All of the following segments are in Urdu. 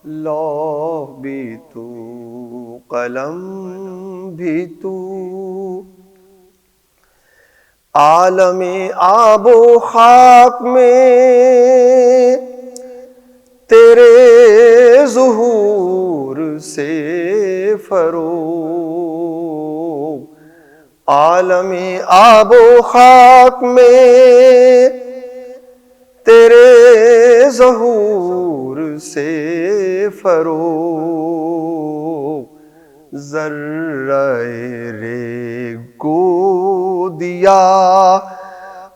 لوح بھی تو، قلم بھی تو، عالم آب و خاک میں تیرے ظہور سے فروغ، عالم آب و خاک میں تیرے ظہور سے فروغ، ذرہ ریگ کو دیا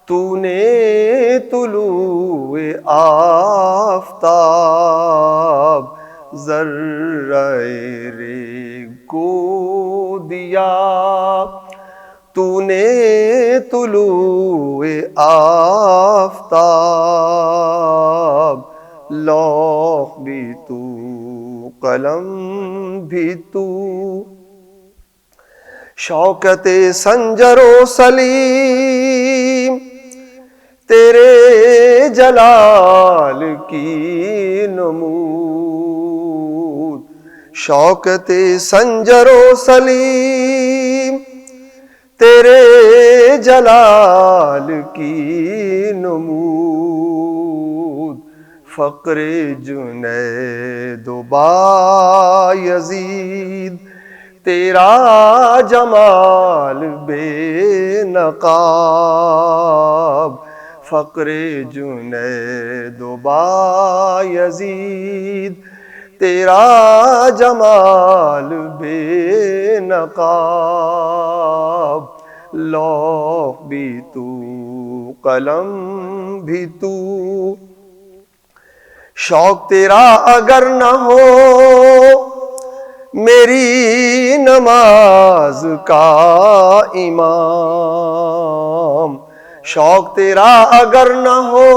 تو نے طلوع آفتاب، ذرہ ریگ کو دیا تو نے طلوع آفتاب، لوح بھی تو، قلم بھی تو، شوکت سنجر و سلیم تیرے جلال کی نمود، شوکت سنجر و سلیم تیرے جلال کی نمود، فقر جنید و بایزید تیرا جمال بے نقاب، فقر جنید و بایزید تیرا جمال بے نقاب، لوح بھی تو، قلم بھی تو، شوق تیرا اگر نہ ہو میری نماز کا امام، شوق تیرا اگر نہ ہو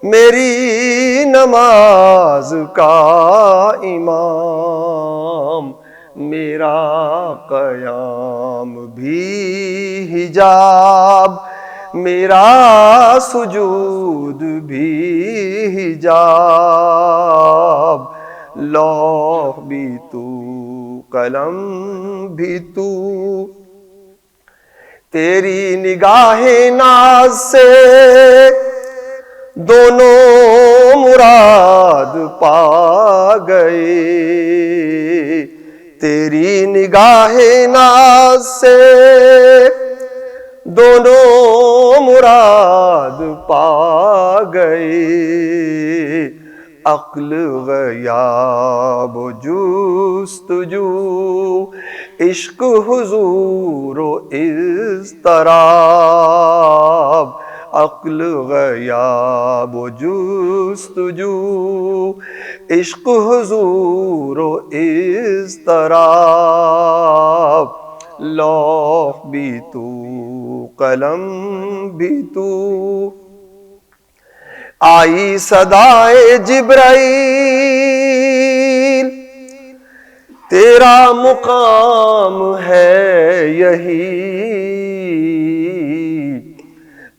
میری نماز کا امام، میرا قیام بھی حجاب، میرا سجود بھی حجاب، لوح بھی تو، قلم بھی تو، تیری نگاہ ناز سے دونوں مراد پا گئے، تیری نگاہ ناز سے دونوں مراد پا گئے، عقل غیاب و جستجو، عشق حضور و اضطراب، عقل غیاب و جستجو، عشق حضور و اضطراب، لوح بھی تو، قلم بھی تو، آئی صدائے جبرائیل تیرا مقام ہے یہی،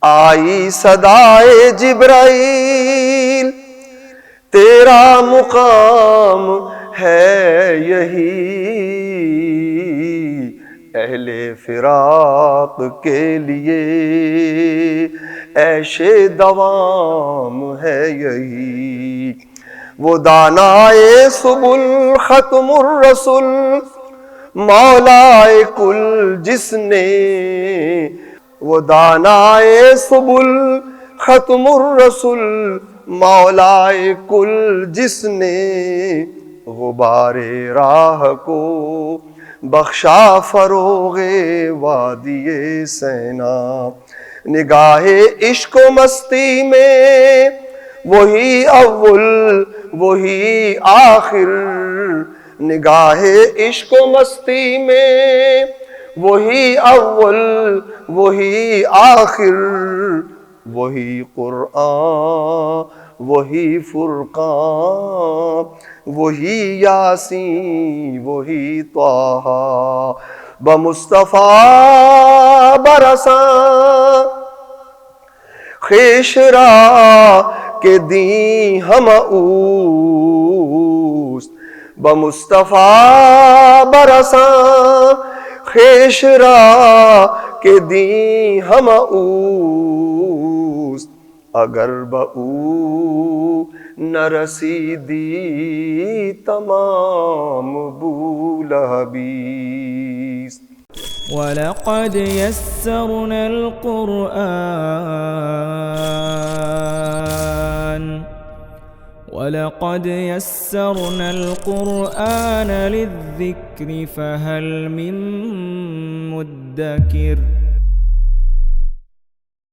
آئی صدائے جبرائیل تیرا مقام ہے یہی، اہل فراق کے لیے عیش دوام ہے یہی، وہ دانائے سبل ختم الرسل مولا کل جس نے، وہ دانائے سبل ختم الرسل مولا کل جس نے، غبار راہ کو بخشا فروغ وادی سینا، نگاہ عشق و مستی میں وہی اول وہی آخر، نگاہ عشق و مستی میں وہی اول وہی آخر، وہی قرآن وہی فرقان وہی یاسین وہی طٰہٰ، بمصطفیٰ برساں خویش را کہ دیں ہم اوست بمصطفیٰ برساں خیش را کہ دیں ہم اوست اگر بَاو نہ رسیدی تمام بولہبیست وَلَقَدْ يَسَّرْنَا الْقُرْآنَ لِلذِّكْرِ فَهَلْ مِن مُّدَّكِرٍ